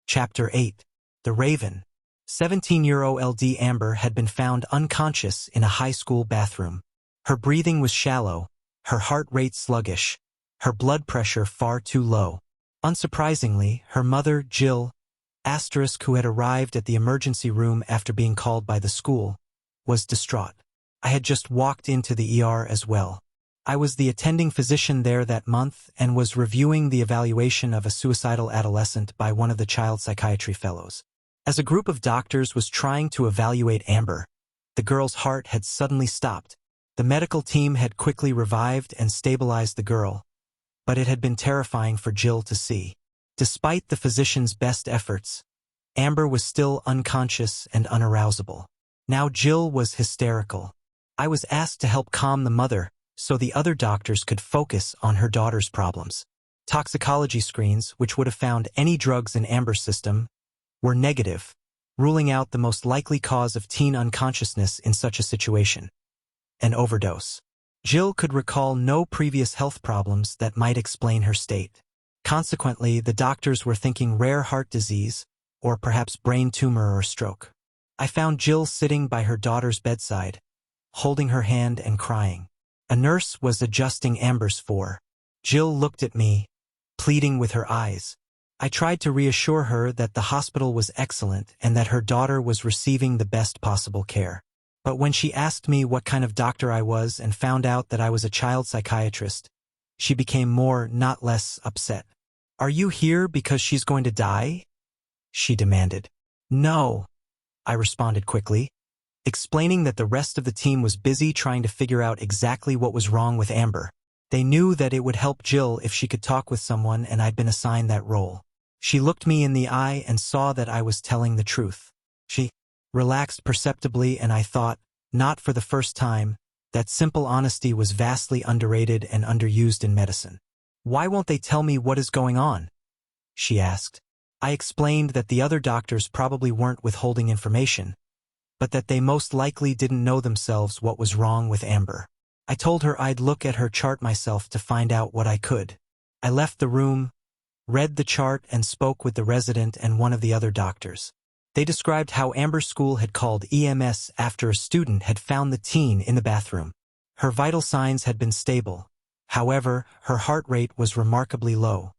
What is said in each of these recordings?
Chapter 8. The Raven. 17-year-old Amber had been found unconscious in a high school bathroom. Her breathing was shallow, her heart rate sluggish, her blood pressure far too low. Unsurprisingly, her mother, Jill, who had arrived at the emergency room after being called by the school, was distraught. I had just walked into the ER as well. I was the attending physician there that month and was reviewing the evaluation of a suicidal adolescent by one of the child psychiatry fellows. As a group of doctors was trying to evaluate Amber, the girl's heart had suddenly stopped. The medical team had quickly revived and stabilized the girl, but it had been terrifying for Jill to see. Despite the physician's best efforts, Amber was still unconscious and unarousable. Now Jill was hysterical. I was asked to help calm the mother so the other doctors could focus on her daughter's problems. Toxicology screens, which would have found any drugs in Amber's system, were negative, ruling out the most likely cause of teen unconsciousness in such a situation: an overdose. Jill could recall no previous health problems that might explain her state. Consequently, the doctors were thinking rare heart disease, or perhaps brain tumor or stroke. I found Jill sitting by her daughter's bedside, holding her hand and crying. A nurse was adjusting Amber's for. Jill looked at me, pleading with her eyes. I tried to reassure her that the hospital was excellent and that her daughter was receiving the best possible care. But when she asked me what kind of doctor I was and found out that I was a child psychiatrist, she became more, not less, upset. "Are you here because she's going to die?" she demanded. "No," I responded quickly, explaining that the rest of the team was busy trying to figure out exactly what was wrong with Amber. They knew that it would help Jill if she could talk with someone, and I'd been assigned that role. She looked me in the eye and saw that I was telling the truth. She relaxed perceptibly, and I thought, not for the first time, that simple honesty was vastly underrated and underused in medicine. "Why won't they tell me what is going on?" she asked. I explained that the other doctors probably weren't withholding information, but that they most likely didn't know themselves what was wrong with Amber. I told her I'd look at her chart myself to find out what I could. I left the room, read the chart, and spoke with the resident and one of the other doctors. They described how Amber's school had called EMS after a student had found the teen in the bathroom. Her vital signs had been stable. However, her heart rate was remarkably low,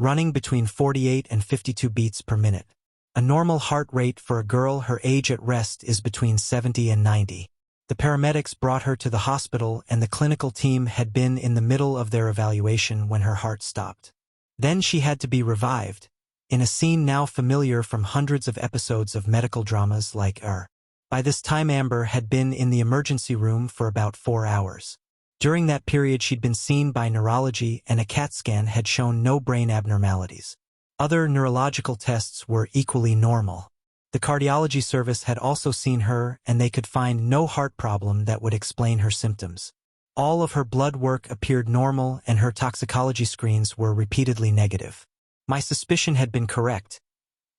running between 48 and 52 beats per minute. A normal heart rate for a girl her age at rest is between 70 and 90. The paramedics brought her to the hospital, and the clinical team had been in the middle of their evaluation when her heart stopped. Then she had to be revived, in a scene now familiar from hundreds of episodes of medical dramas like ER. By this time, Amber had been in the emergency room for about 4 hours. During that period, she'd been seen by neurology, and a CAT scan had shown no brain abnormalities. Other neurological tests were equally normal. The cardiology service had also seen her, and they could find no heart problem that would explain her symptoms. All of her blood work appeared normal, and her toxicology screens were repeatedly negative. My suspicion had been correct.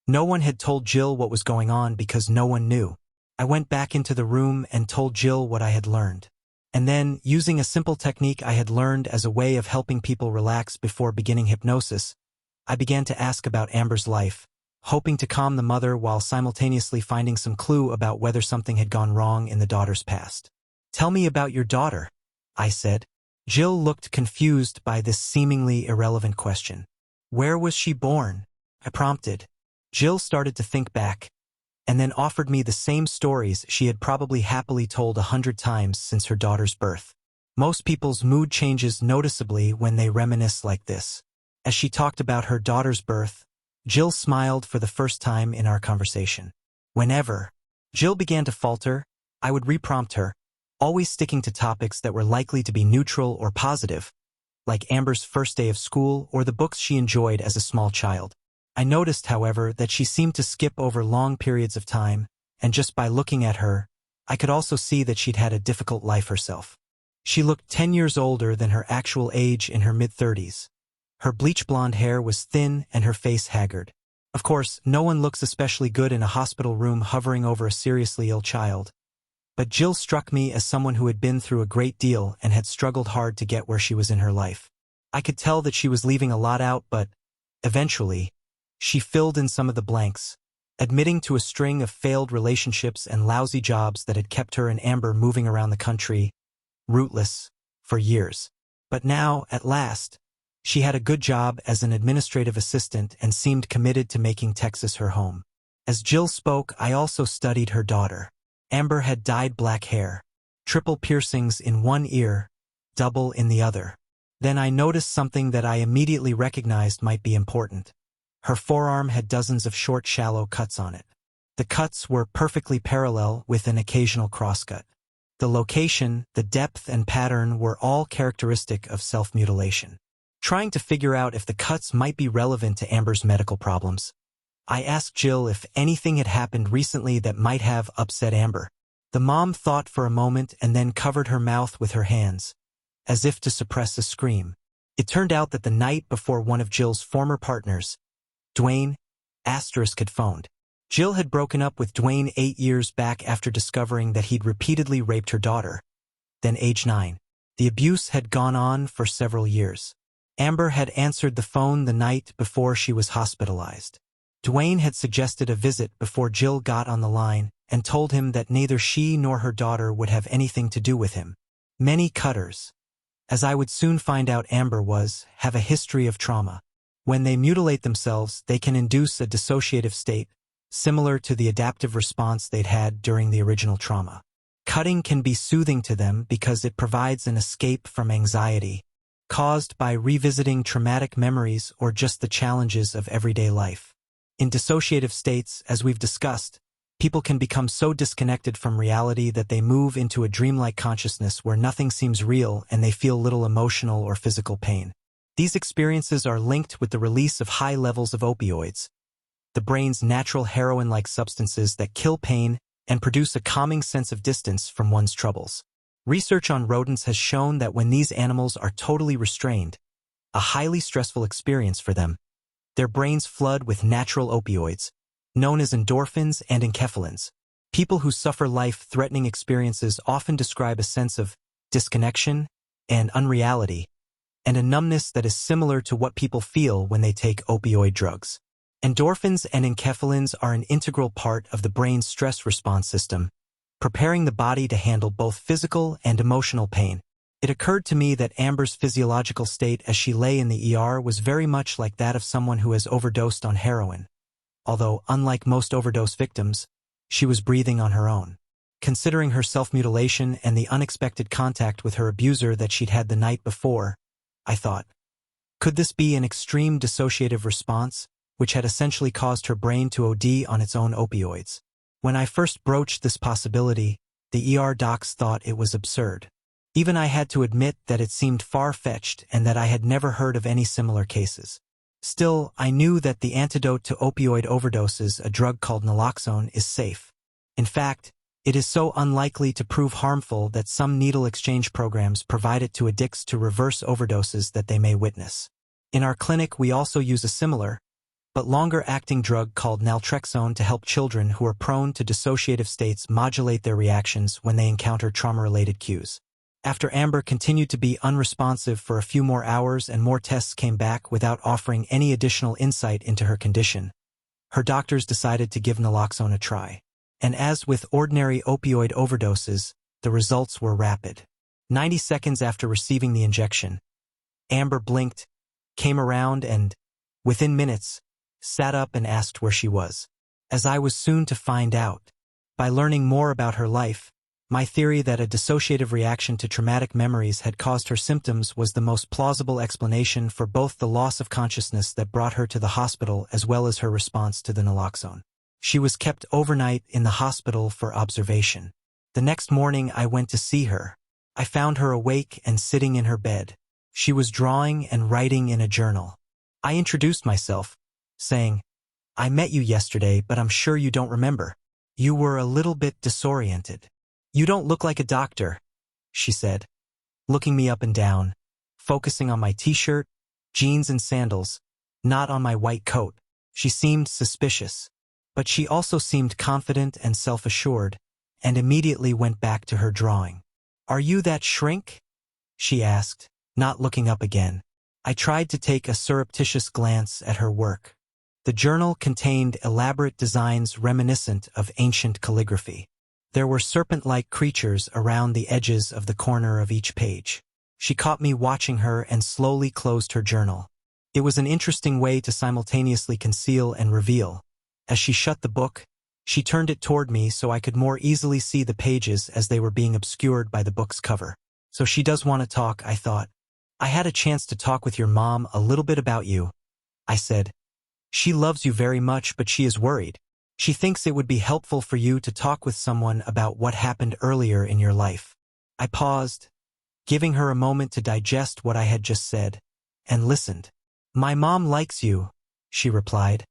No one had told Jill what was going on because no one knew. I went back into the room and told Jill what I had learned. And then, using a simple technique I had learned as a way of helping people relax before beginning hypnosis, I began to ask about Amber's life, hoping to calm the mother while simultaneously finding some clue about whether something had gone wrong in the daughter's past. "Tell me about your daughter," I said. Jill looked confused by this seemingly irrelevant question. "Where was she born?" I prompted. Jill started to think back, and then offered me the same stories she had probably happily told 100 times since her daughter's birth. Most people's mood changes noticeably when they reminisce like this. As she talked about her daughter's birth, Jill smiled for the first time in our conversation. Whenever Jill began to falter, I would reprompt her, always sticking to topics that were likely to be neutral or positive, like Amber's first day of school or the books she enjoyed as a small child. I noticed, however, that she seemed to skip over long periods of time, and just by looking at her, I could also see that she'd had a difficult life herself. She looked 10 years older than her actual age, in her mid-30s. Her bleach blonde hair was thin and her face haggard. Of course, no one looks especially good in a hospital room hovering over a seriously ill child. But Jill struck me as someone who had been through a great deal and had struggled hard to get where she was in her life. I could tell that she was leaving a lot out, but eventually, She filled in some of the blanks, admitting to a string of failed relationships and lousy jobs that had kept her and Amber moving around the country, rootless, for years. But now, at last, she had a good job as an administrative assistant and seemed committed to making Texas her home. As Jill spoke, I also studied her daughter. Amber had dyed black hair, triple piercings in one ear, double in the other. Then I noticed something that I immediately recognized might be important. Her forearm had dozens of short, shallow cuts on it. The cuts were perfectly parallel with an occasional crosscut. The location, the depth, and pattern were all characteristic of self-mutilation. Trying to figure out if the cuts might be relevant to Amber's medical problems, I asked Jill if anything had happened recently that might have upset Amber. The mom thought for a moment and then covered her mouth with her hands, as if to suppress a scream. It turned out that the night before one of Jill's former partners, Dwayne, had phoned. Jill had broken up with Dwayne 8 years back after discovering that he'd repeatedly raped her daughter, then age 9. The abuse had gone on for several years. Amber had answered the phone the night before she was hospitalized. Dwayne had suggested a visit before Jill got on the line and told him that neither she nor her daughter would have anything to do with him. Many cutters, as I would soon find out Amber have a history of trauma. When they mutilate themselves, they can induce a dissociative state, similar to the adaptive response they'd had during the original trauma. Cutting can be soothing to them because it provides an escape from anxiety, caused by revisiting traumatic memories or just the challenges of everyday life. In dissociative states, as we've discussed, people can become so disconnected from reality that they move into a dreamlike consciousness where nothing seems real and they feel little emotional or physical pain. These experiences are linked with the release of high levels of opioids, the brain's natural heroin-like substances that kill pain and produce a calming sense of distance from one's troubles. Research on rodents has shown that when these animals are totally restrained, a highly stressful experience for them, their brains flood with natural opioids, known as endorphins and enkephalins. People who suffer life-threatening experiences often describe a sense of disconnection and unreality, and a numbness that is similar to what people feel when they take opioid drugs. Endorphins and enkephalins are an integral part of the brain's stress response system, preparing the body to handle both physical and emotional pain. It occurred to me that Amber's physiological state as she lay in the ER was very much like that of someone who has overdosed on heroin. Although, unlike most overdose victims, she was breathing on her own. Considering her self-mutilation and the unexpected contact with her abuser that she'd had the night before, I thought, could this be an extreme dissociative response, which had essentially caused her brain to OD on its own opioids? When I first broached this possibility, the ER docs thought it was absurd. Even I had to admit that it seemed far-fetched and that I had never heard of any similar cases. Still, I knew that the antidote to opioid overdoses, a drug called naloxone, is safe. In fact, it is so unlikely to prove harmful that some needle exchange programs provide it to addicts to reverse overdoses that they may witness. In our clinic, we also use a similar, but longer-acting drug called naltrexone to help children who are prone to dissociative states modulate their reactions when they encounter trauma-related cues. After Amber continued to be unresponsive for a few more hours and more tests came back without offering any additional insight into her condition, her doctors decided to give naloxone a try. And as with ordinary opioid overdoses, the results were rapid. 90 seconds after receiving the injection, Amber blinked, came around and, within minutes, sat up and asked where she was. As I was soon to find out, by learning more about her life, my theory that a dissociative reaction to traumatic memories had caused her symptoms was the most plausible explanation for both the loss of consciousness that brought her to the hospital as well as her response to the naloxone. She was kept overnight in the hospital for observation. The next morning I went to see her. I found her awake and sitting in her bed. She was drawing and writing in a journal. I introduced myself, saying, "I met you yesterday, but I'm sure you don't remember. You were a little bit disoriented. You don't look like a doctor," she said, looking me up and down, focusing on my t-shirt, jeans and sandals, not on my white coat. She seemed suspicious, but she also seemed confident and self-assured, and immediately went back to her drawing. "Are you that shrink?" she asked, not looking up again. I tried to take a surreptitious glance at her work. The journal contained elaborate designs reminiscent of ancient calligraphy. There were serpent-like creatures around the edges of the corner of each page. She caught me watching her and slowly closed her journal. It was an interesting way to simultaneously conceal and reveal. As she shut the book, she turned it toward me so I could more easily see the pages as they were being obscured by the book's cover. So she does want to talk, I thought. I had a chance to talk with your mom a little bit about you, I said. She loves you very much, but she is worried. She thinks it would be helpful for you to talk with someone about what happened earlier in your life. I paused, giving her a moment to digest what I had just said, and listened. My mom likes you, she replied,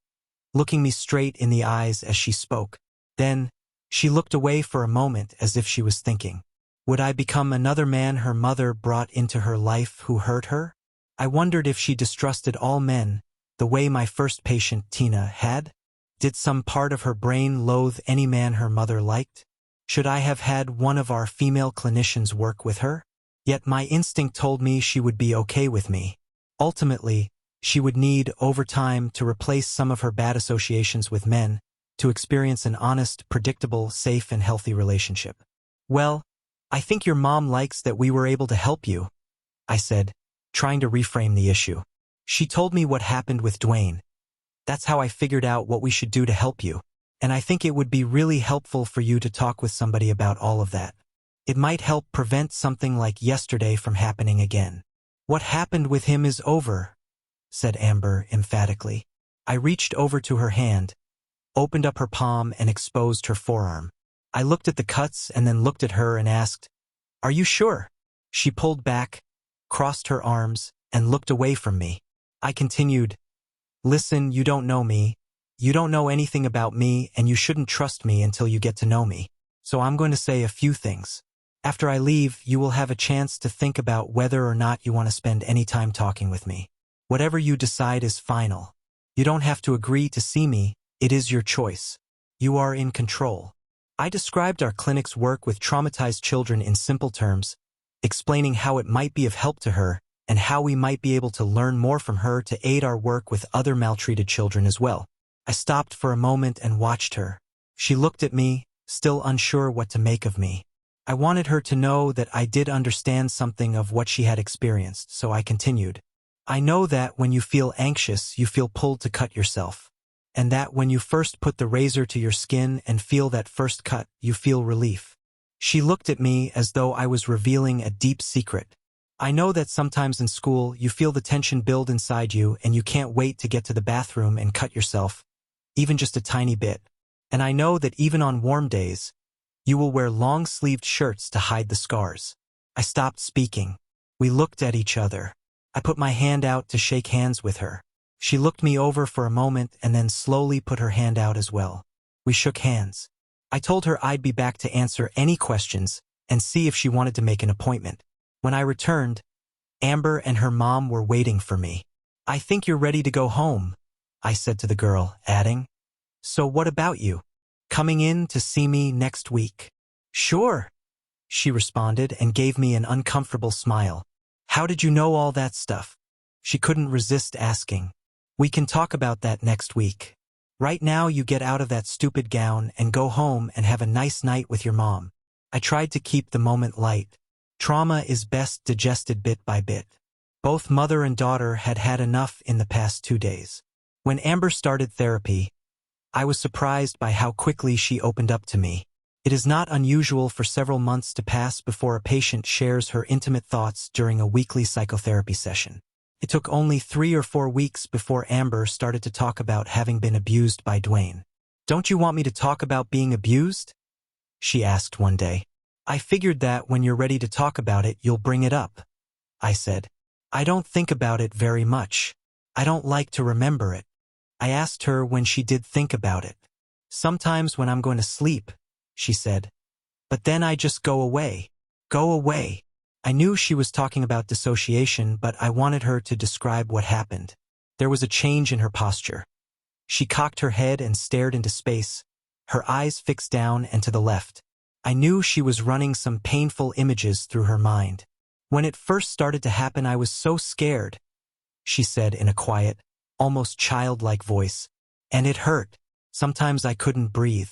looking me straight in the eyes as she spoke. Then, she looked away for a moment as if she was thinking. Would I become another man her mother brought into her life who hurt her? I wondered if she distrusted all men, the way my first patient, Tina, had. Did some part of her brain loathe any man her mother liked? Should I have had one of our female clinicians work with her? Yet my instinct told me she would be okay with me. Ultimately, she would need, over time, to replace some of her bad associations with men, to experience an honest, predictable, safe and healthy relationship. Well, I think your mom likes that we were able to help you, I said, trying to reframe the issue. She told me what happened with Dwayne. That's how I figured out what we should do to help you. And I think it would be really helpful for you to talk with somebody about all of that. It might help prevent something like yesterday from happening again. What happened with him is over, said Amber emphatically. I reached over to her hand, opened up her palm and exposed her forearm. I looked at the cuts and then looked at her and asked, Are you sure? She pulled back, crossed her arms, and looked away from me. I continued, Listen, you don't know me. You don't know anything about me, and you shouldn't trust me until you get to know me. So I'm going to say a few things. After I leave, you will have a chance to think about whether or not you want to spend any time talking with me. Whatever you decide is final. You don't have to agree to see me. It is your choice. You are in control. I described our clinic's work with traumatized children in simple terms, explaining how it might be of help to her and how we might be able to learn more from her to aid our work with other maltreated children as well. I stopped for a moment and watched her. She looked at me, still unsure what to make of me. I wanted her to know that I did understand something of what she had experienced, so I continued. I know that when you feel anxious, you feel pulled to cut yourself. And that when you first put the razor to your skin and feel that first cut, you feel relief. She looked at me as though I was revealing a deep secret. I know that sometimes in school you feel the tension build inside you and you can't wait to get to the bathroom and cut yourself, even just a tiny bit. And I know that even on warm days, you will wear long-sleeved shirts to hide the scars. I stopped speaking. We looked at each other. I put my hand out to shake hands with her. She looked me over for a moment and then slowly put her hand out as well. We shook hands. I told her I'd be back to answer any questions and see if she wanted to make an appointment. When I returned, Amber and her mom were waiting for me. I think you're ready to go home, I said to the girl, adding, So what about you? Coming in to see me next week? Sure, she responded and gave me an uncomfortable smile. How did you know all that stuff? She couldn't resist asking. We can talk about that next week. Right now you get out of that stupid gown and go home and have a nice night with your mom. I tried to keep the moment light. Trauma is best digested bit by bit. Both mother and daughter had had enough in the past 2 days. When Amber started therapy, I was surprised by how quickly she opened up to me. It is not unusual for several months to pass before a patient shares her intimate thoughts during a weekly psychotherapy session. It took only 3 or 4 weeks before Amber started to talk about having been abused by Dwayne. Don't you want me to talk about being abused? She asked one day. I figured that when you're ready to talk about it, you'll bring it up, I said. I don't think about it very much. I don't like to remember it. I asked her when she did think about it. Sometimes when I'm going to sleep, she said. But then I just go away. Go away. I knew she was talking about dissociation, but I wanted her to describe what happened. There was a change in her posture. She cocked her head and stared into space, her eyes fixed down and to the left. I knew she was running some painful images through her mind. When it first started to happen, I was so scared, she said in a quiet, almost childlike voice. And it hurt. Sometimes I couldn't breathe.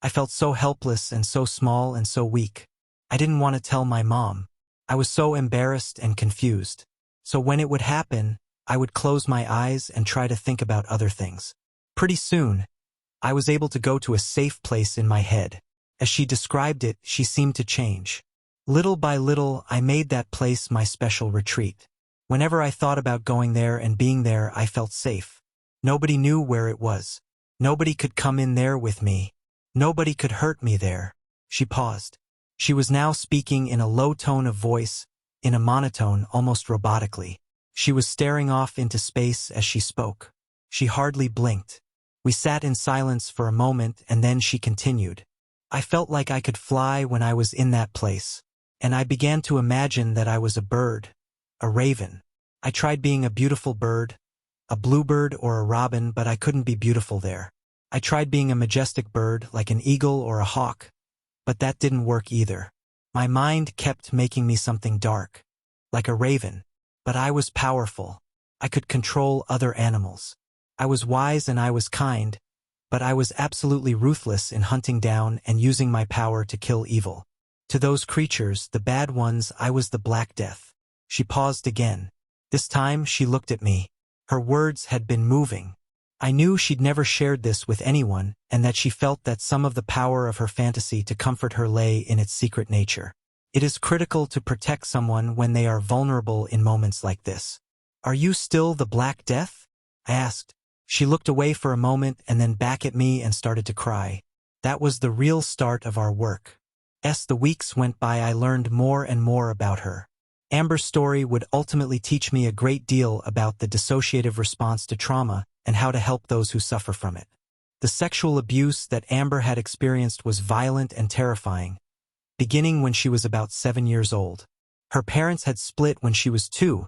I felt so helpless and so small and so weak. I didn't want to tell my mom. I was so embarrassed and confused. So when it would happen, I would close my eyes and try to think about other things. Pretty soon, I was able to go to a safe place in my head. As she described it, she seemed to change. Little by little, I made that place my special retreat. Whenever I thought about going there and being there, I felt safe. Nobody knew where it was. Nobody could come in there with me. Nobody could hurt me there. She paused. She was now speaking in a low tone of voice, in a monotone, almost robotically. She was staring off into space as she spoke. She hardly blinked. We sat in silence for a moment, and then she continued. I felt like I could fly when I was in that place, and I began to imagine that I was a bird, a raven. I tried being a beautiful bird, a bluebird or a robin, but I couldn't be beautiful there. I tried being a majestic bird, like an eagle or a hawk, but that didn't work either. My mind kept making me something dark, like a raven, but I was powerful. I could control other animals. I was wise and I was kind, but I was absolutely ruthless in hunting down and using my power to kill evil. To those creatures, the bad ones, I was the Black Death. She paused again. This time she looked at me. Her words had been moving. I knew she'd never shared this with anyone, and that she felt that some of the power of her fantasy to comfort her lay in its secret nature. It is critical to protect someone when they are vulnerable in moments like this. Are you still the Black Death? I asked. She looked away for a moment and then back at me and started to cry. That was the real start of our work. As the weeks went by, I learned more and more about her. Amber's story would ultimately teach me a great deal about the dissociative response to trauma and how to help those who suffer from it. The sexual abuse that Amber had experienced was violent and terrifying, beginning when she was about 7 years old. Her parents had split when she was 2,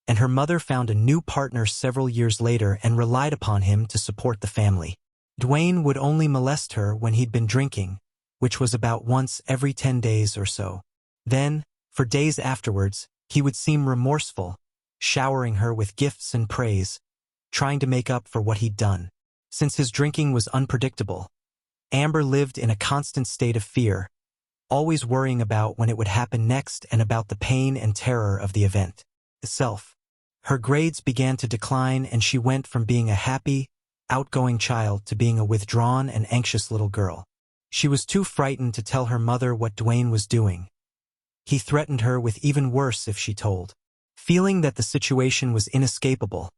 and her mother found a new partner several years later and relied upon him to support the family. Dwayne would only molest her when he'd been drinking, which was about once every 10 days or so. Then, for days afterwards, he would seem remorseful, showering her with gifts and praise, trying to make up for what he'd done. Since his drinking was unpredictable, Amber lived in a constant state of fear, always worrying about when it would happen next and about the pain and terror of the event itself. Her grades began to decline, and she went from being a happy, outgoing child to being a withdrawn and anxious little girl. She was too frightened to tell her mother what Dwayne was doing. He threatened her with even worse if she told. Feeling that the situation was inescapable,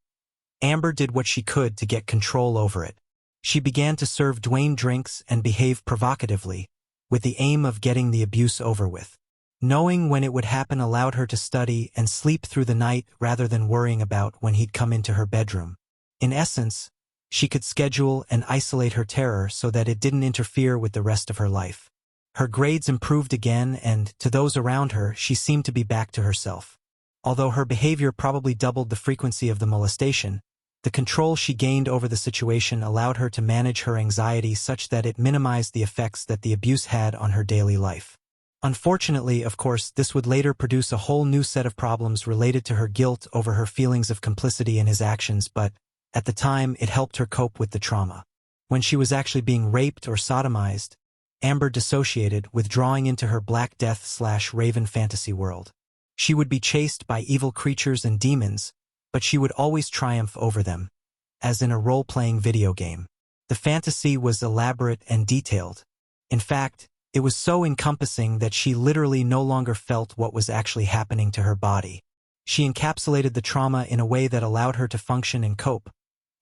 Amber did what she could to get control over it. She began to serve Dwayne drinks and behave provocatively, with the aim of getting the abuse over with. Knowing when it would happen allowed her to study and sleep through the night rather than worrying about when he'd come into her bedroom. In essence, she could schedule and isolate her terror so that it didn't interfere with the rest of her life. Her grades improved again, and, to those around her, she seemed to be back to herself. Although her behavior probably doubled the frequency of the molestation, the control she gained over the situation allowed her to manage her anxiety such that it minimized the effects that the abuse had on her daily life. Unfortunately, of course, this would later produce a whole new set of problems related to her guilt over her feelings of complicity in his actions, but, at the time, it helped her cope with the trauma. When she was actually being raped or sodomized, Amber dissociated, withdrawing into her Black Death/Raven fantasy world. She would be chased by evil creatures and demons, but she would always triumph over them, as in a role-playing video game. The fantasy was elaborate and detailed. In fact, it was so encompassing that she literally no longer felt what was actually happening to her body. She encapsulated the trauma in a way that allowed her to function and cope,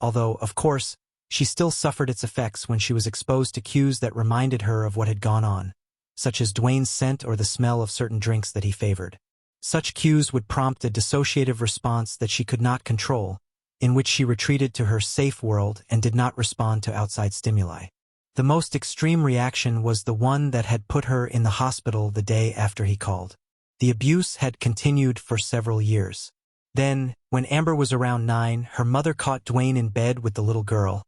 although, of course, she still suffered its effects when she was exposed to cues that reminded her of what had gone on, such as Dwayne's scent or the smell of certain drinks that he favored. Such cues would prompt a dissociative response that she could not control, in which she retreated to her safe world and did not respond to outside stimuli. The most extreme reaction was the one that had put her in the hospital the day after he called. The abuse had continued for several years. Then, when Amber was around 9, her mother caught Dwayne in bed with the little girl,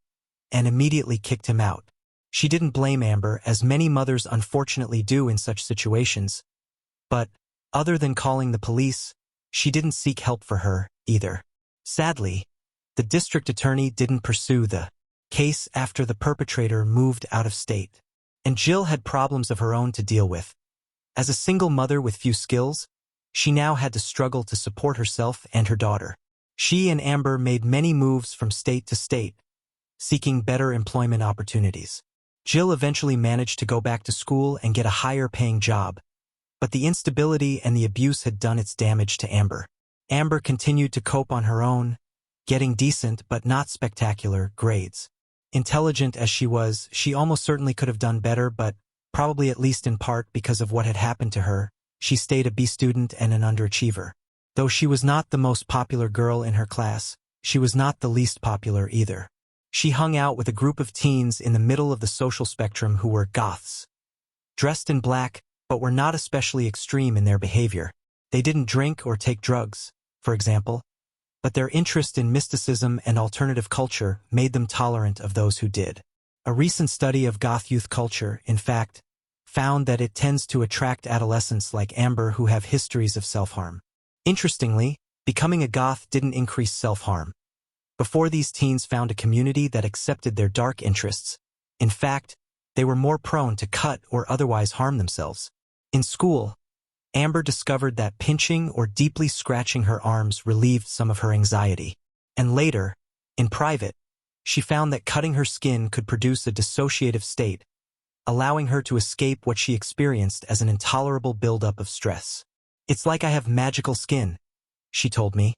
and immediately kicked him out. She didn't blame Amber, as many mothers unfortunately do in such situations, but, other than calling the police, she didn't seek help for her, either. Sadly, the district attorney didn't pursue the case after the perpetrator moved out of state. And Jill had problems of her own to deal with. As a single mother with few skills, she now had to struggle to support herself and her daughter. She and Amber made many moves from state to state, seeking better employment opportunities. Jill eventually managed to go back to school and get a higher-paying job, but the instability and the abuse had done its damage to Amber. Amber continued to cope on her own, getting decent but not spectacular grades. Intelligent as she was, she almost certainly could have done better, but probably at least in part because of what had happened to her, she stayed a B student and an underachiever. Though she was not the most popular girl in her class, she was not the least popular either. She hung out with a group of teens in the middle of the social spectrum who were goths. Dressed in black, but were not especially extreme in their behavior. They didn't drink or take drugs, for example, but their interest in mysticism and alternative culture made them tolerant of those who did. A recent study of goth youth culture, in fact, found that it tends to attract adolescents like Amber who have histories of self-harm. Interestingly, becoming a goth didn't increase self-harm. Before these teens found a community that accepted their dark interests, in fact, they were more prone to cut or otherwise harm themselves. In school, Amber discovered that pinching or deeply scratching her arms relieved some of her anxiety. And later, in private, she found that cutting her skin could produce a dissociative state, allowing her to escape what she experienced as an intolerable buildup of stress. "It's like I have magical skin," she told me,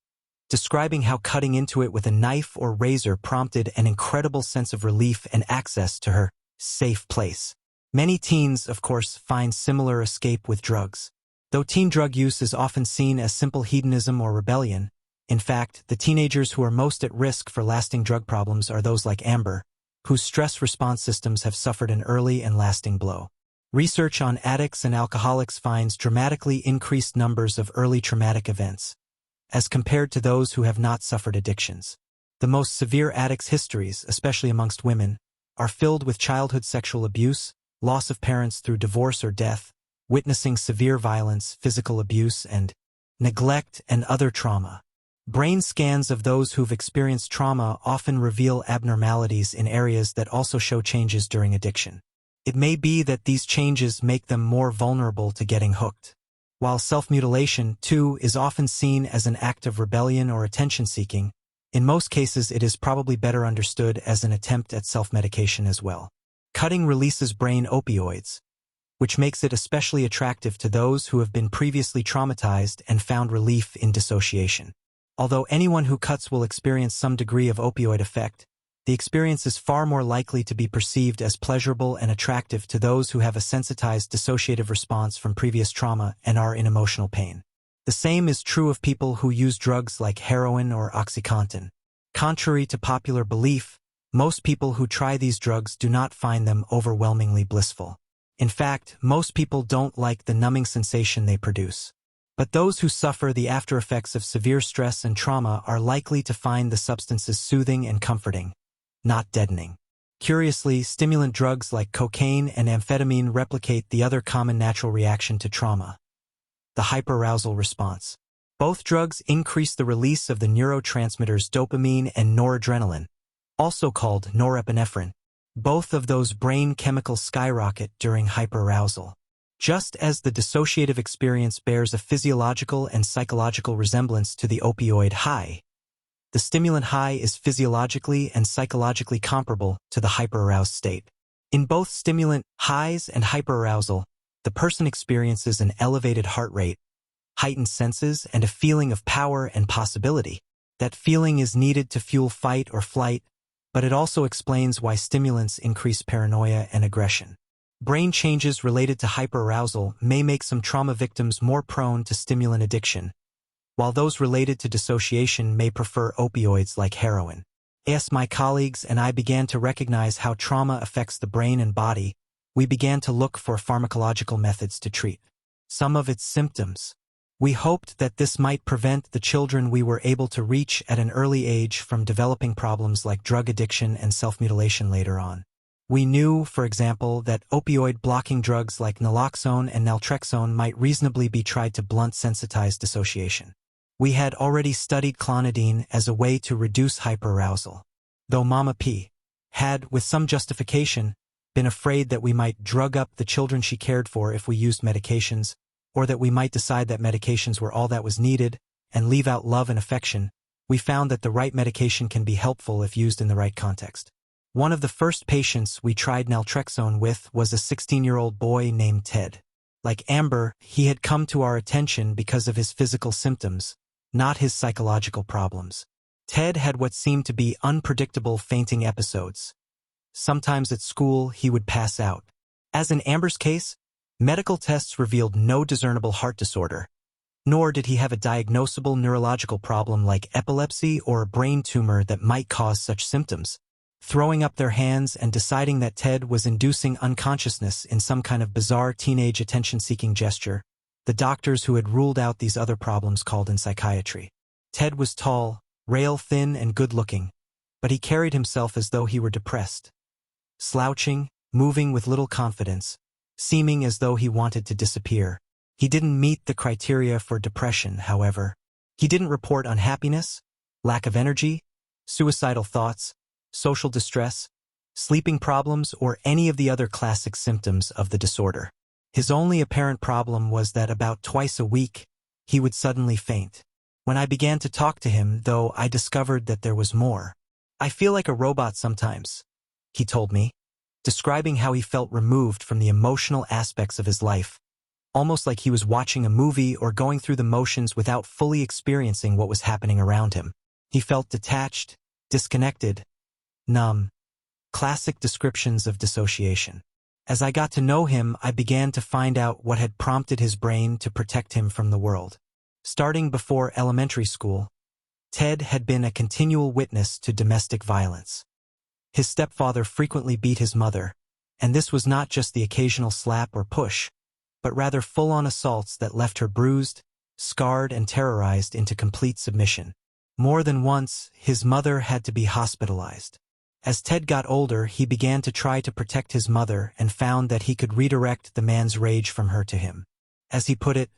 describing how cutting into it with a knife or razor prompted an incredible sense of relief and access to her safe place. Many teens, of course, find similar escape with drugs. Though teen drug use is often seen as simple hedonism or rebellion, in fact, the teenagers who are most at risk for lasting drug problems are those like Amber, whose stress response systems have suffered an early and lasting blow. Research on addicts and alcoholics finds dramatically increased numbers of early traumatic events, as compared to those who have not suffered addictions. The most severe addicts' histories, especially amongst women, are filled with childhood sexual abuse, loss of parents through divorce or death, witnessing severe violence, physical abuse, and neglect and other trauma. Brain scans of those who've experienced trauma often reveal abnormalities in areas that also show changes during addiction. It may be that these changes make them more vulnerable to getting hooked. While self-mutilation, too, is often seen as an act of rebellion or attention-seeking, in most cases it is probably better understood as an attempt at self-medication as well. Cutting releases brain opioids, which makes it especially attractive to those who have been previously traumatized and found relief in dissociation. Although anyone who cuts will experience some degree of opioid effect, the experience is far more likely to be perceived as pleasurable and attractive to those who have a sensitized dissociative response from previous trauma and are in emotional pain. The same is true of people who use drugs like heroin or OxyContin. Contrary to popular belief, most people who try these drugs do not find them overwhelmingly blissful. In fact, most people don't like the numbing sensation they produce. But those who suffer the after-effects of severe stress and trauma are likely to find the substances soothing and comforting, not deadening. Curiously, stimulant drugs like cocaine and amphetamine replicate the other common natural reaction to trauma, the hyperarousal response. Both drugs increase the release of the neurotransmitters dopamine and noradrenaline, also called norepinephrine. Both of those brain chemicals skyrocket during hyperarousal. Just as the dissociative experience bears a physiological and psychological resemblance to the opioid high, the stimulant high is physiologically and psychologically comparable to the hyperaroused state. In both stimulant highs and hyperarousal, the person experiences an elevated heart rate, heightened senses, and a feeling of power and possibility. That feeling is needed to fuel fight or flight, but it also explains why stimulants increase paranoia and aggression. Brain changes related to hyperarousal may make some trauma victims more prone to stimulant addiction, while those related to dissociation may prefer opioids like heroin. As my colleagues and I began to recognize how trauma affects the brain and body, we began to look for pharmacological methods to treat some of its symptoms. We hoped that this might prevent the children we were able to reach at an early age from developing problems like drug addiction and self-mutilation later on. We knew, for example, that opioid-blocking drugs like naloxone and naltrexone might reasonably be tried to blunt sensitized dissociation. We had already studied clonidine as a way to reduce hyperarousal. Though Mama P. had, with some justification, been afraid that we might drug up the children she cared for if we used medications, or that we might decide that medications were all that was needed and leave out love and affection, we found that the right medication can be helpful if used in the right context. One of the first patients we tried naltrexone with was a 16-year-old boy named Ted. Like Amber, he had come to our attention because of his physical symptoms, not his psychological problems. Ted had what seemed to be unpredictable fainting episodes. Sometimes at school, he would pass out. As in Amber's case, medical tests revealed no discernible heart disorder, nor did he have a diagnosable neurological problem like epilepsy or a brain tumor that might cause such symptoms. Throwing up their hands and deciding that Ted was inducing unconsciousness in some kind of bizarre teenage attention-seeking gesture, the doctors who had ruled out these other problems called in psychiatry. Ted was tall, rail-thin, and good-looking, but he carried himself as though he were depressed. Slouching, moving with little confidence, seeming as though he wanted to disappear. He didn't meet the criteria for depression, however. He didn't report unhappiness, lack of energy, suicidal thoughts, social distress, sleeping problems, or any of the other classic symptoms of the disorder. His only apparent problem was that about twice a week, he would suddenly faint. When I began to talk to him, though, I discovered that there was more. "I feel like a robot sometimes," he told me, describing how he felt removed from the emotional aspects of his life, almost like he was watching a movie or going through the motions without fully experiencing what was happening around him. He felt detached, disconnected, numb. Classic descriptions of dissociation. As I got to know him, I began to find out what had prompted his brain to protect him from the world. Starting before elementary school, Ted had been a continual witness to domestic violence. His stepfather frequently beat his mother, and this was not just the occasional slap or push, but rather full-on assaults that left her bruised, scarred, and terrorized into complete submission. More than once, his mother had to be hospitalized. As Ted got older, he began to try to protect his mother and found that he could redirect the man's rage from her to him. As he put it,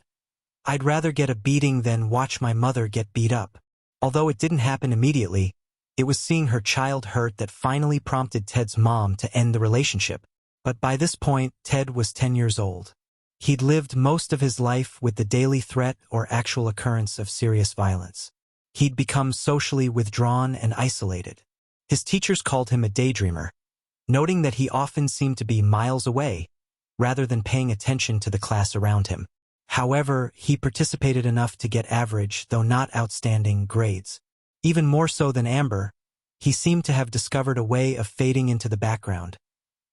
"I'd rather get a beating than watch my mother get beat up." Although it didn't happen immediately, it was seeing her child hurt that finally prompted Ted's mom to end the relationship. But by this point, Ted was 10 years old. He'd lived most of his life with the daily threat or actual occurrence of serious violence. He'd become socially withdrawn and isolated. His teachers called him a daydreamer, noting that he often seemed to be miles away, rather than paying attention to the class around him. However, he participated enough to get average, though not outstanding, grades. Even more so than Amber, he seemed to have discovered a way of fading into the background,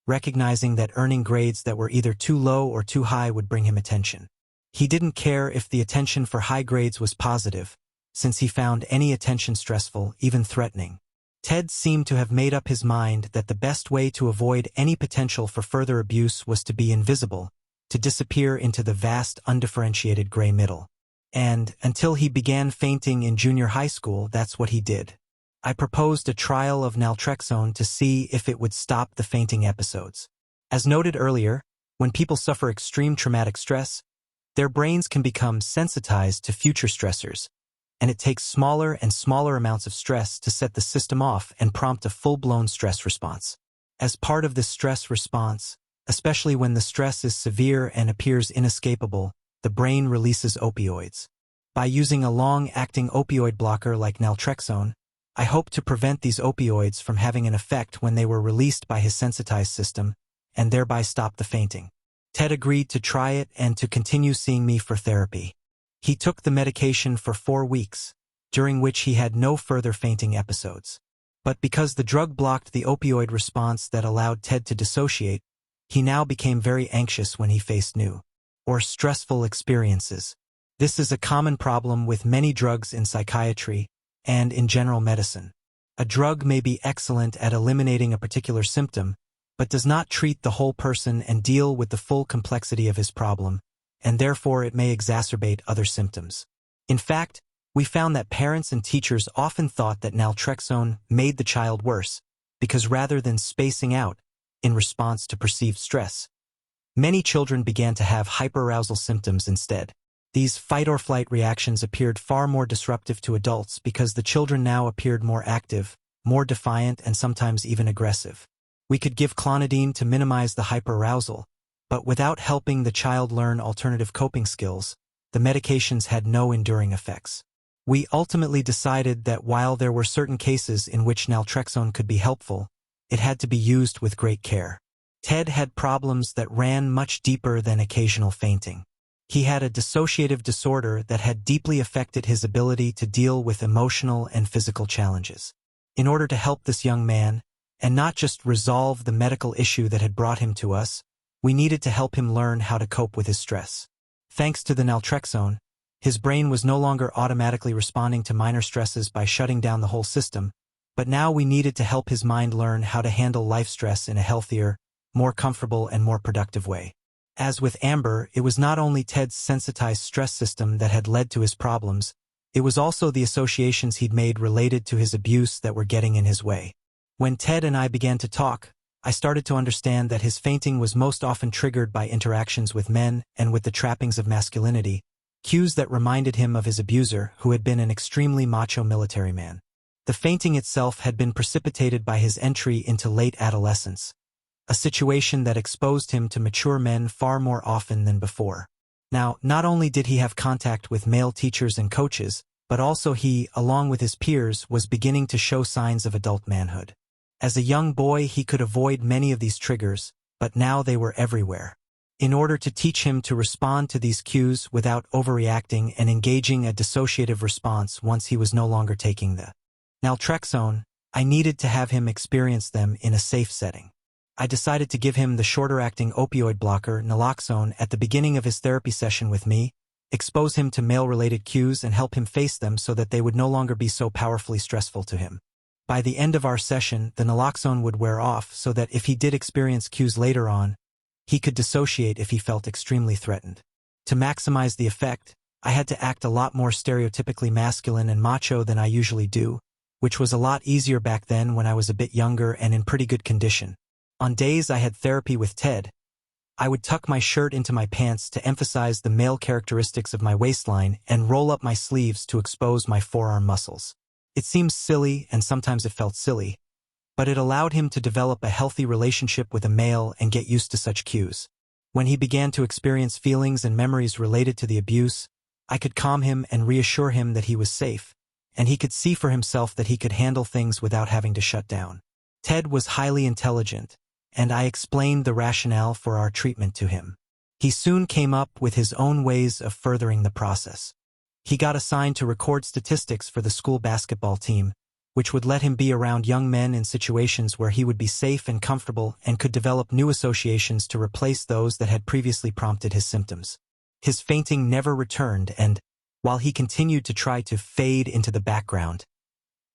recognizing that earning grades that were either too low or too high would bring him attention. He didn't care if the attention for high grades was positive, since he found any attention stressful, even threatening. Ted seemed to have made up his mind that the best way to avoid any potential for further abuse was to be invisible, to disappear into the vast, undifferentiated gray middle. And, until he began fainting in junior high school, that's what he did. I proposed a trial of naltrexone to see if it would stop the fainting episodes. As noted earlier, when people suffer extreme traumatic stress, their brains can become sensitized to future stressors, and it takes smaller and smaller amounts of stress to set the system off and prompt a full-blown stress response. As part of this stress response, especially when the stress is severe and appears inescapable, the brain releases opioids. By using a long-acting opioid blocker like naltrexone, I hoped to prevent these opioids from having an effect when they were released by his sensitized system, and thereby stop the fainting. Ted agreed to try it and to continue seeing me for therapy. He took the medication for 4 weeks, during which he had no further fainting episodes. But because the drug blocked the opioid response that allowed Ted to dissociate, he now became very anxious when he faced new or stressful experiences. This is a common problem with many drugs in psychiatry and in general medicine. A drug may be excellent at eliminating a particular symptom, but does not treat the whole person and deal with the full complexity of his problem, and therefore it may exacerbate other symptoms. In fact, we found that parents and teachers often thought that naltrexone made the child worse, because rather than spacing out in response to perceived stress, many children began to have hyperarousal symptoms instead. These fight-or-flight reactions appeared far more disruptive to adults because the children now appeared more active, more defiant and sometimes even aggressive. We could give clonidine to minimize the hyperarousal, but without helping the child learn alternative coping skills, the medications had no enduring effects. We ultimately decided that while there were certain cases in which naltrexone could be helpful, it had to be used with great care. Ted had problems that ran much deeper than occasional fainting. He had a dissociative disorder that had deeply affected his ability to deal with emotional and physical challenges. In order to help this young man, and not just resolve the medical issue that had brought him to us, we needed to help him learn how to cope with his stress. Thanks to the naltrexone, his brain was no longer automatically responding to minor stresses by shutting down the whole system, but now we needed to help his mind learn how to handle life stress in a healthier, more comfortable and more productive way. As with Amber, it was not only Ted's sensitized stress system that had led to his problems, it was also the associations he'd made related to his abuse that were getting in his way. When Ted and I began to talk, I started to understand that his fainting was most often triggered by interactions with men and with the trappings of masculinity, cues that reminded him of his abuser, who had been an extremely macho military man. The fainting itself had been precipitated by his entry into late adolescence, a situation that exposed him to mature men far more often than before. Now, not only did he have contact with male teachers and coaches, but also he, along with his peers, was beginning to show signs of adult manhood. As a young boy, he could avoid many of these triggers, but now they were everywhere. In order to teach him to respond to these cues without overreacting and engaging a dissociative response once he was no longer taking the naltrexone, I needed to have him experience them in a safe setting. I decided to give him the shorter-acting opioid blocker, naloxone, at the beginning of his therapy session with me, expose him to male-related cues and help him face them so that they would no longer be so powerfully stressful to him. By the end of our session, the naloxone would wear off so that if he did experience cues later on, he could dissociate if he felt extremely threatened. To maximize the effect, I had to act a lot more stereotypically masculine and macho than I usually do, which was a lot easier back then when I was a bit younger and in pretty good condition. On days I had therapy with Ted, I would tuck my shirt into my pants to emphasize the male characteristics of my waistline and roll up my sleeves to expose my forearm muscles. It seems silly, and sometimes it felt silly, but it allowed him to develop a healthy relationship with a male and get used to such cues. When he began to experience feelings and memories related to the abuse, I could calm him and reassure him that he was safe, and he could see for himself that he could handle things without having to shut down. Ted was highly intelligent, and I explained the rationale for our treatment to him. He soon came up with his own ways of furthering the process. He got assigned to record statistics for the school basketball team, which would let him be around young men in situations where he would be safe and comfortable and could develop new associations to replace those that had previously prompted his symptoms. His fainting never returned, and, while he continued to try to fade into the background,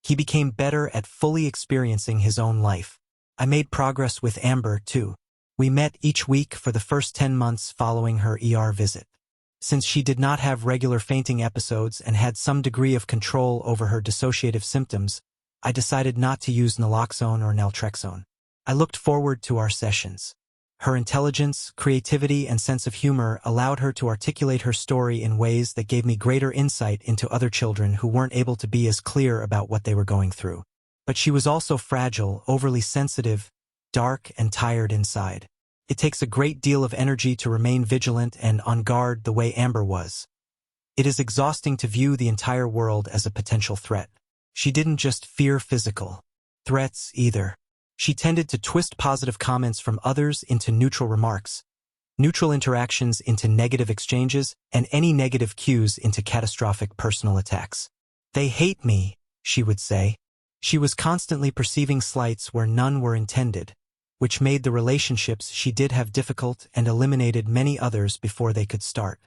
he became better at fully experiencing his own life. I made progress with Amber, too. We met each week for the first 10 months following her ER visit. Since she did not have regular fainting episodes and had some degree of control over her dissociative symptoms, I decided not to use naloxone or naltrexone. I looked forward to our sessions. Her intelligence, creativity, and sense of humor allowed her to articulate her story in ways that gave me greater insight into other children who weren't able to be as clear about what they were going through. But she was also fragile, overly sensitive, dark, and tired inside. It takes a great deal of energy to remain vigilant and on guard the way Amber was. It is exhausting to view the entire world as a potential threat. She didn't just fear physical threats either. She tended to twist positive comments from others into neutral remarks, neutral interactions into negative exchanges, and any negative cues into catastrophic personal attacks. "They hate me," she would say. She was constantly perceiving slights where none were intended, which made the relationships she did have difficult and eliminated many others before they could start.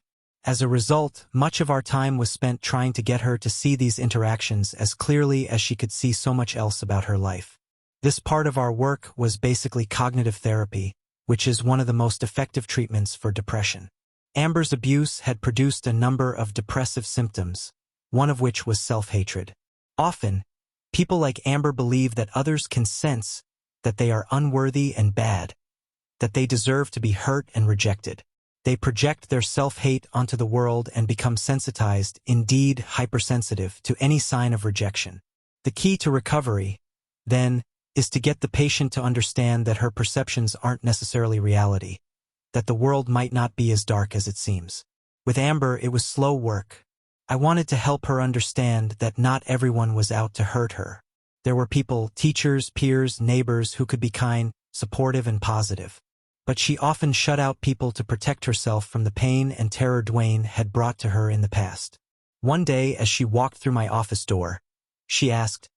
As a result, much of our time was spent trying to get her to see these interactions as clearly as she could see so much else about her life. This part of our work was basically cognitive therapy, which is one of the most effective treatments for depression. Amber's abuse had produced a number of depressive symptoms, one of which was self-hatred. Often, people like Amber believe that others can sense that they are unworthy and bad, that they deserve to be hurt and rejected. They project their self-hate onto the world and become sensitized, indeed hypersensitive, to any sign of rejection. The key to recovery, then, is to get the patient to understand that her perceptions aren't necessarily reality, that the world might not be as dark as it seems. With Amber, it was slow work. I wanted to help her understand that not everyone was out to hurt her. There were people, teachers, peers, neighbors, who could be kind, supportive, and positive. But she often shut out people to protect herself from the pain and terror Dwayne had brought to her in the past. One day, as she walked through my office door, she asked,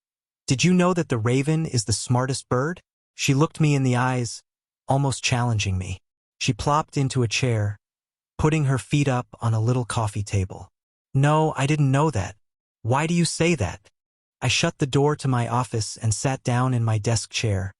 "Did you know that the raven is the smartest bird?" She looked me in the eyes, almost challenging me. She plopped into a chair, putting her feet up on a little coffee table. "No, I didn't know that. Why do you say that?" I shut the door to my office and sat down in my desk chair,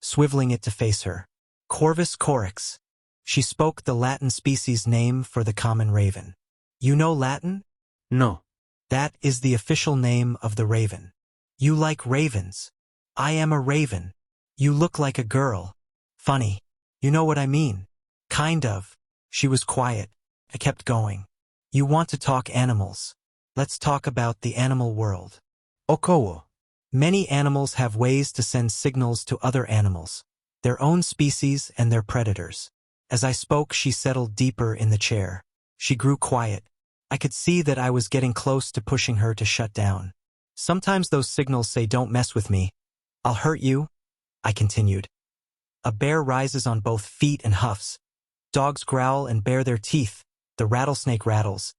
swiveling it to face her. "Corvus corax." She spoke the Latin species name for the common raven. "You know Latin?" No. "That is the official name of the raven." "You like ravens." "I am a raven." "You look like a girl." "Funny. You know what I mean." "Kind of." She was quiet. I kept going. "You want to talk animals. Let's talk about the animal world." Okowo. Many animals have ways to send signals to other animals, their own species and their predators. As I spoke, she settled deeper in the chair. She grew quiet. I could see that I was getting close to pushing her to shut down. "Sometimes those signals say don't mess with me. I'll hurt you," I continued. "A bear rises on both feet and huffs. Dogs growl and bare their teeth. The rattlesnake rattles."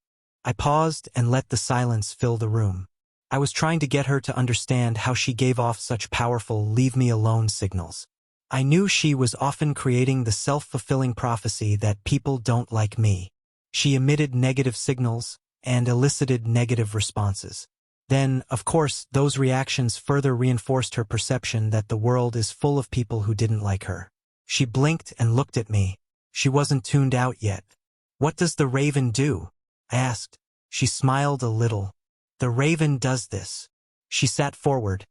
I paused and let the silence fill the room. I was trying to get her to understand how she gave off such powerful leave-me-alone signals. I knew she was often creating the self-fulfilling prophecy that people don't like me. She emitted negative signals and elicited negative responses. Then, of course, those reactions further reinforced her perception that the world is full of people who didn't like her. She blinked and looked at me. She wasn't tuned out yet. "What does the raven do?" I asked. She smiled a little. "The raven does this." She sat forward,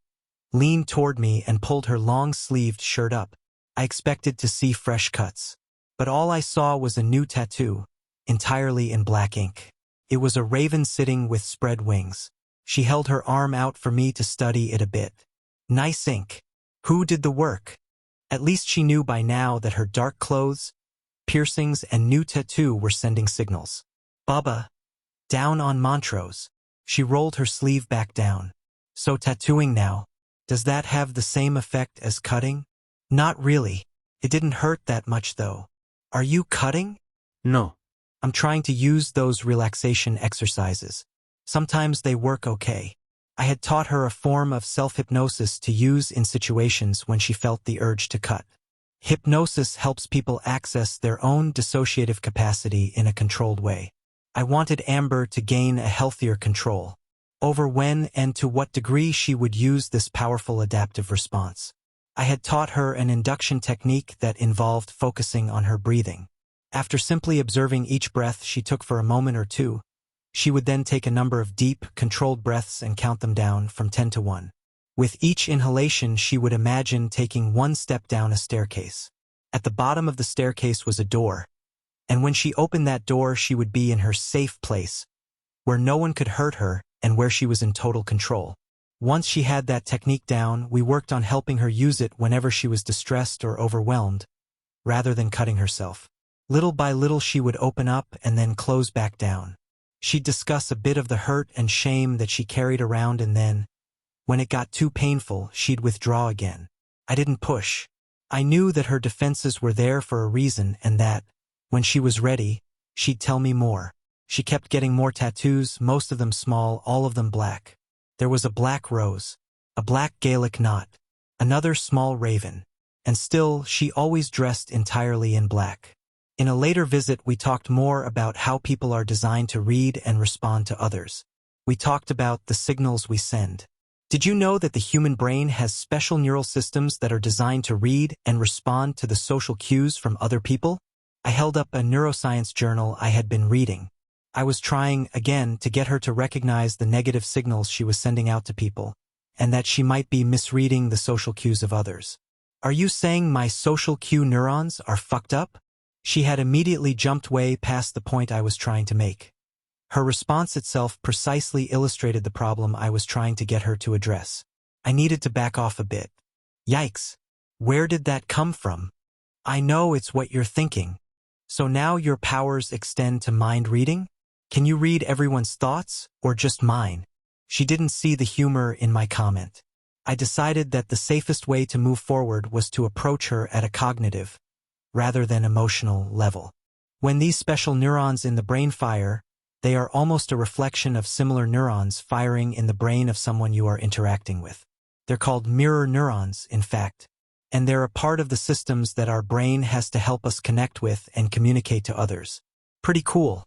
leaned toward me, and pulled her long-sleeved shirt up. I expected to see fresh cuts, but all I saw was a new tattoo, entirely in black ink. It was a raven sitting with spread wings. She held her arm out for me to study it a bit. "Nice ink. Who did the work?" At least she knew by now that her dark clothes, piercings, and new tattoo were sending signals. "Bubba. Down on Montrose." She rolled her sleeve back down. "So tattooing now, does that have the same effect as cutting?" "Not really. It didn't hurt that much though." "Are you cutting?" No. "I'm trying to use those relaxation exercises. Sometimes they work okay." I had taught her a form of self-hypnosis to use in situations when she felt the urge to cut. Hypnosis helps people access their own dissociative capacity in a controlled way. I wanted Amber to gain a healthier control over when and to what degree she would use this powerful adaptive response. I had taught her an induction technique that involved focusing on her breathing. After simply observing each breath she took for a moment or two, she would then take a number of deep, controlled breaths and count them down from 10 to 1. With each inhalation, she would imagine taking one step down a staircase. At the bottom of the staircase was a door, and when she opened that door, she would be in her safe place, where no one could hurt her and where she was in total control. Once she had that technique down, we worked on helping her use it whenever she was distressed or overwhelmed, rather than cutting herself. Little by little, she would open up and then close back down. She'd discuss a bit of the hurt and shame that she carried around, and then, when it got too painful, she'd withdraw again. I didn't push. I knew that her defenses were there for a reason, and that, when she was ready, she'd tell me more. She kept getting more tattoos, most of them small, all of them black. There was a black rose, a black Gaelic knot, another small raven, and still she always dressed entirely in black. In a later visit, we talked more about how people are designed to read and respond to others. We talked about the signals we send. Did you know that the human brain has special neural systems that are designed to read and respond to the social cues from other people? I held up a neuroscience journal I had been reading. I was trying, again, to get her to recognize the negative signals she was sending out to people, and that she might be misreading the social cues of others. "Are you saying my social cue neurons are fucked up?" She had immediately jumped way past the point I was trying to make. Her response itself precisely illustrated the problem I was trying to get her to address. I needed to back off a bit. Yikes. Where did that come from? I know it's what you're thinking. So now your powers extend to mind reading? Can you read everyone's thoughts, or just mine? She didn't see the humor in my comment. I decided that the safest way to move forward was to approach her at a cognitive, rather than emotional, level. When these special neurons in the brain fire, they are almost a reflection of similar neurons firing in the brain of someone you are interacting with. They're called mirror neurons, in fact, and they're a part of the systems that our brain has to help us connect with and communicate to others. Pretty cool,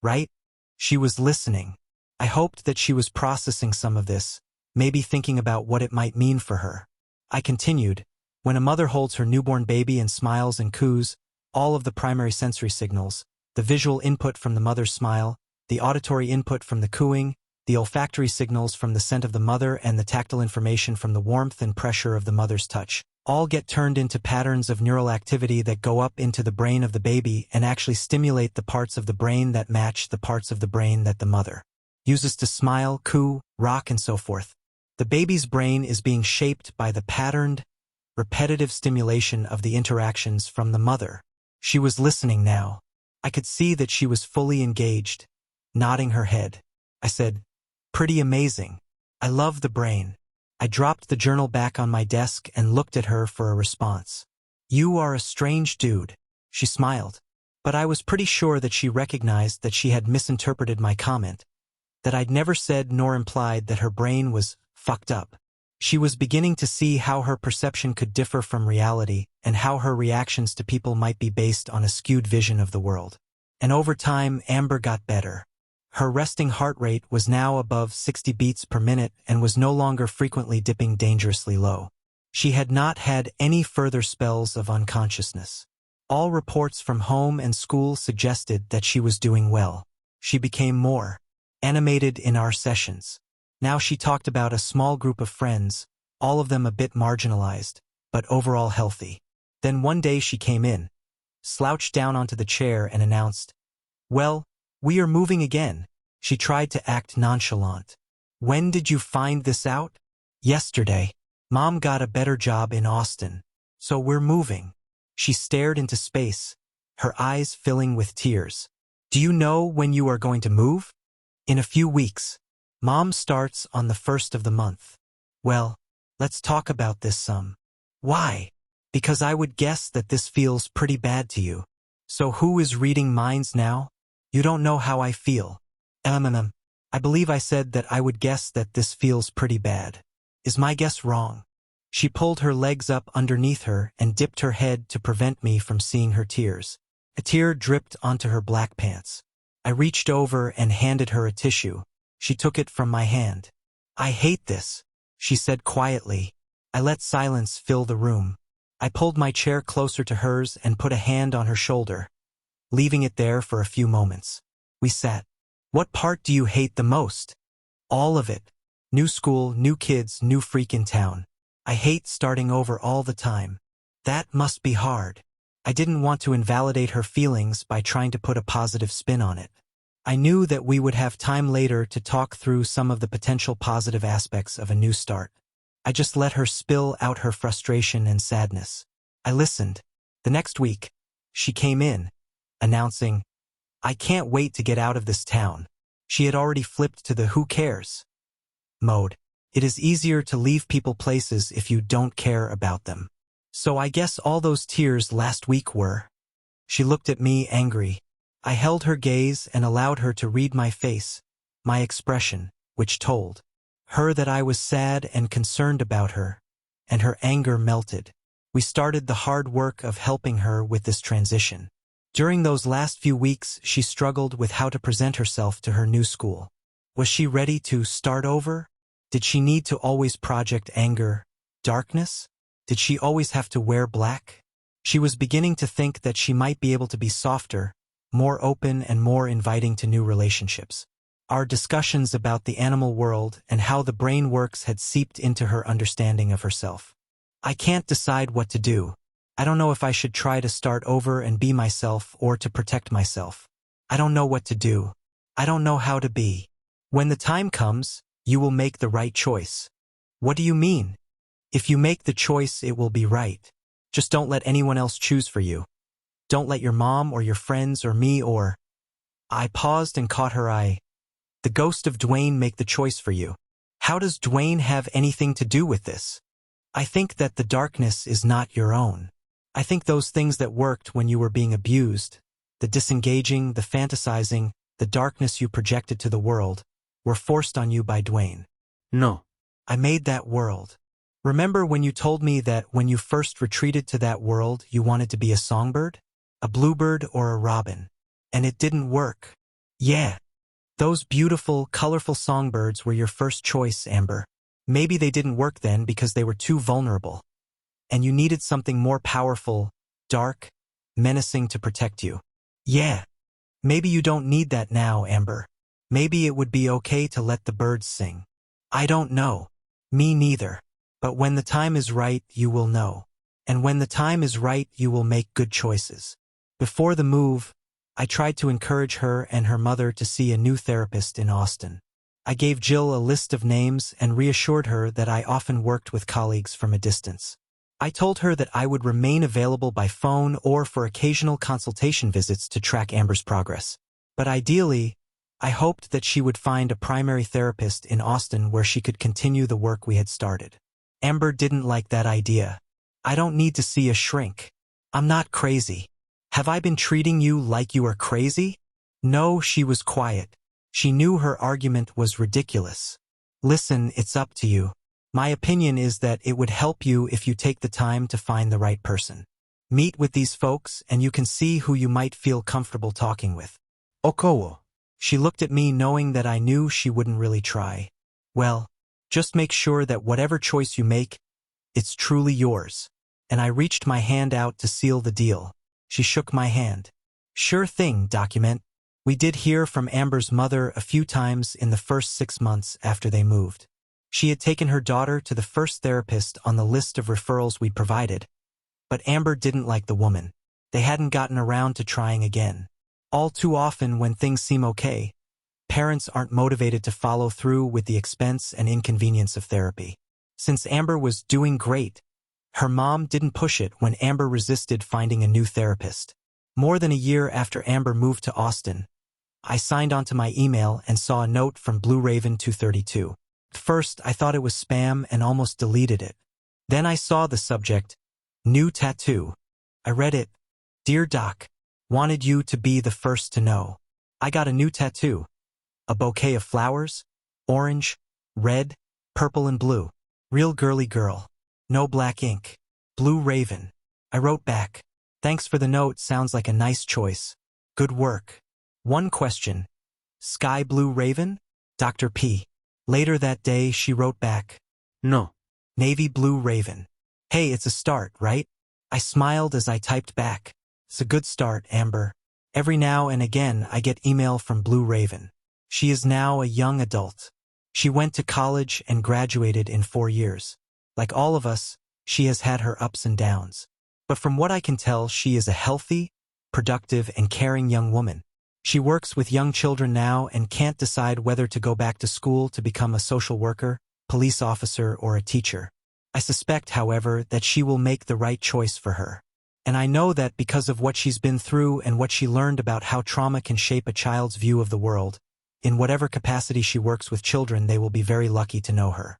right? She was listening. I hoped that she was processing some of this, maybe thinking about what it might mean for her. I continued, when a mother holds her newborn baby and smiles and coos, all of the primary sensory signals, the visual input from the mother's smile, the auditory input from the cooing, the olfactory signals from the scent of the mother, and the tactile information from the warmth and pressure of the mother's touch, all get turned into patterns of neural activity that go up into the brain of the baby and actually stimulate the parts of the brain that match the parts of the brain that the mother uses to smile, coo, rock, and so forth. The baby's brain is being shaped by the patterned, repetitive stimulation of the interactions from the mother. She was listening now. I could see that she was fully engaged, nodding her head. I said, "Pretty amazing. I love the brain." I dropped the journal back on my desk and looked at her for a response. "You are a strange dude." She smiled, but I was pretty sure that she recognized that she had misinterpreted my comment, that I'd never said nor implied that her brain was fucked up. She was beginning to see how her perception could differ from reality and how her reactions to people might be based on a skewed vision of the world. And over time, Amber got better. Her resting heart rate was now above 60 beats per minute and was no longer frequently dipping dangerously low. She had not had any further spells of unconsciousness. All reports from home and school suggested that she was doing well. She became more animated in our sessions. Now she talked about a small group of friends, all of them a bit marginalized, but overall healthy. Then one day she came in, slouched down onto the chair and announced, "Well, we are moving again." She tried to act nonchalant. "When did you find this out?" "Yesterday. Mom got a better job in Austin. So we're moving." She stared into space, her eyes filling with tears. "Do you know when you are going to move?" "In a few weeks. Mom starts on the 1st of the month." "Well, let's talk about this some." "Why?" "Because I would guess that this feels pretty bad to you." "So who is reading minds now?" "You don't know how I feel." I believe I said that I would guess that this feels pretty bad. Is my guess wrong?" She pulled her legs up underneath her and dipped her head to prevent me from seeing her tears. A tear dripped onto her black pants. I reached over and handed her a tissue. She took it from my hand. "I hate this," she said quietly. I let silence fill the room. I pulled my chair closer to hers and put a hand on her shoulder, leaving it there for a few moments. We sat. "What part do you hate the most?" "All of it. New school, new kids, new freak in town. I hate starting over all the time." "That must be hard." I didn't want to invalidate her feelings by trying to put a positive spin on it. I knew that we would have time later to talk through some of the potential positive aspects of a new start. I just let her spill out her frustration and sadness. I listened. The next week, she came in, announcing, "I can't wait to get out of this town." She had already flipped to the "who cares" mode. It is easier to leave people places if you don't care about them. "So I guess all those tears last week were." She looked at me angry. I held her gaze and allowed her to read my face, my expression, which told her that I was sad and concerned about her, and her anger melted. We started the hard work of helping her with this transition. During those last few weeks, she struggled with how to present herself to her new school. Was she ready to start over? Did she need to always project anger, darkness? Did she always have to wear black? She was beginning to think that she might be able to be softer, more open and more inviting to new relationships. Our discussions about the animal world and how the brain works had seeped into her understanding of herself. "I can't decide what to do. I don't know if I should try to start over and be myself or to protect myself. I don't know what to do. I don't know how to be. When the time comes, you will make the right choice." "What do you mean?" If you make the choice, it will be right. Just don't let anyone else choose for you. Don't let your mom or your friends or me or... I paused and caught her eye. The ghost of Dwayne make the choice for you. How does Dwayne have anything to do with this? I think that the darkness is not your own. I think those things that worked when you were being abused, the disengaging, the fantasizing, the darkness you projected to the world, were forced on you by Dwayne. No. I made that world. Remember when you told me that when you first retreated to that world, you wanted to be a songbird, a bluebird, or a robin? And it didn't work. Yeah. Those beautiful, colorful songbirds were your first choice, Amber. Maybe they didn't work then because they were too vulnerable. And you needed something more powerful, dark, menacing to protect you. Yeah. Maybe you don't need that now, Amber. Maybe it would be okay to let the birds sing. I don't know. Me neither. But when the time is right, you will know. And when the time is right, you will make good choices. Before the move, I tried to encourage her and her mother to see a new therapist in Austin. I gave Jill a list of names and reassured her that I often worked with colleagues from a distance. I told her that I would remain available by phone or for occasional consultation visits to track Amber's progress. But ideally, I hoped that she would find a primary therapist in Austin where she could continue the work we had started. Amber didn't like that idea. I don't need to see a shrink. I'm not crazy. Have I been treating you like you are crazy? No, she was quiet. She knew her argument was ridiculous. Listen, it's up to you. My opinion is that it would help you if you take the time to find the right person. Meet with these folks and you can see who you might feel comfortable talking with. Okowo. She looked at me knowing that I knew she wouldn't really try. Well, just make sure that whatever choice you make, it's truly yours. And I reached my hand out to seal the deal. She shook my hand. Sure thing, document. We did hear from Amber's mother a few times in the first 6 months after they moved. She had taken her daughter to the first therapist on the list of referrals we'd provided. But Amber didn't like the woman. They hadn't gotten around to trying again. All too often when things seem okay, parents aren't motivated to follow through with the expense and inconvenience of therapy. Since Amber was doing great, her mom didn't push it when Amber resisted finding a new therapist. More than a year after Amber moved to Austin, I signed onto my email and saw a note from Blue Raven 232. At first, I thought it was spam and almost deleted it. Then I saw the subject, New Tattoo. I read it. Dear Doc, wanted you to be the first to know. I got a new tattoo. A bouquet of flowers, orange, red, purple and blue. Real girly girl. No black ink. Blue Raven. I wrote back. Thanks for the note, sounds like a nice choice. Good work. One question. Sky Blue Raven? Dr. P. Later that day, she wrote back. No. Navy Blue Raven. Hey, it's a start, right? I smiled as I typed back. It's a good start, Amber. Every now and again, I get email from Blue Raven. She is now a young adult. She went to college and graduated in 4 years. Like all of us, she has had her ups and downs. But from what I can tell, she is a healthy, productive, and caring young woman. She works with young children now and can't decide whether to go back to school to become a social worker, police officer, or a teacher. I suspect, however, that she will make the right choice for her. And I know that because of what she's been through and what she learned about how trauma can shape a child's view of the world, in whatever capacity she works with children, they will be very lucky to know her.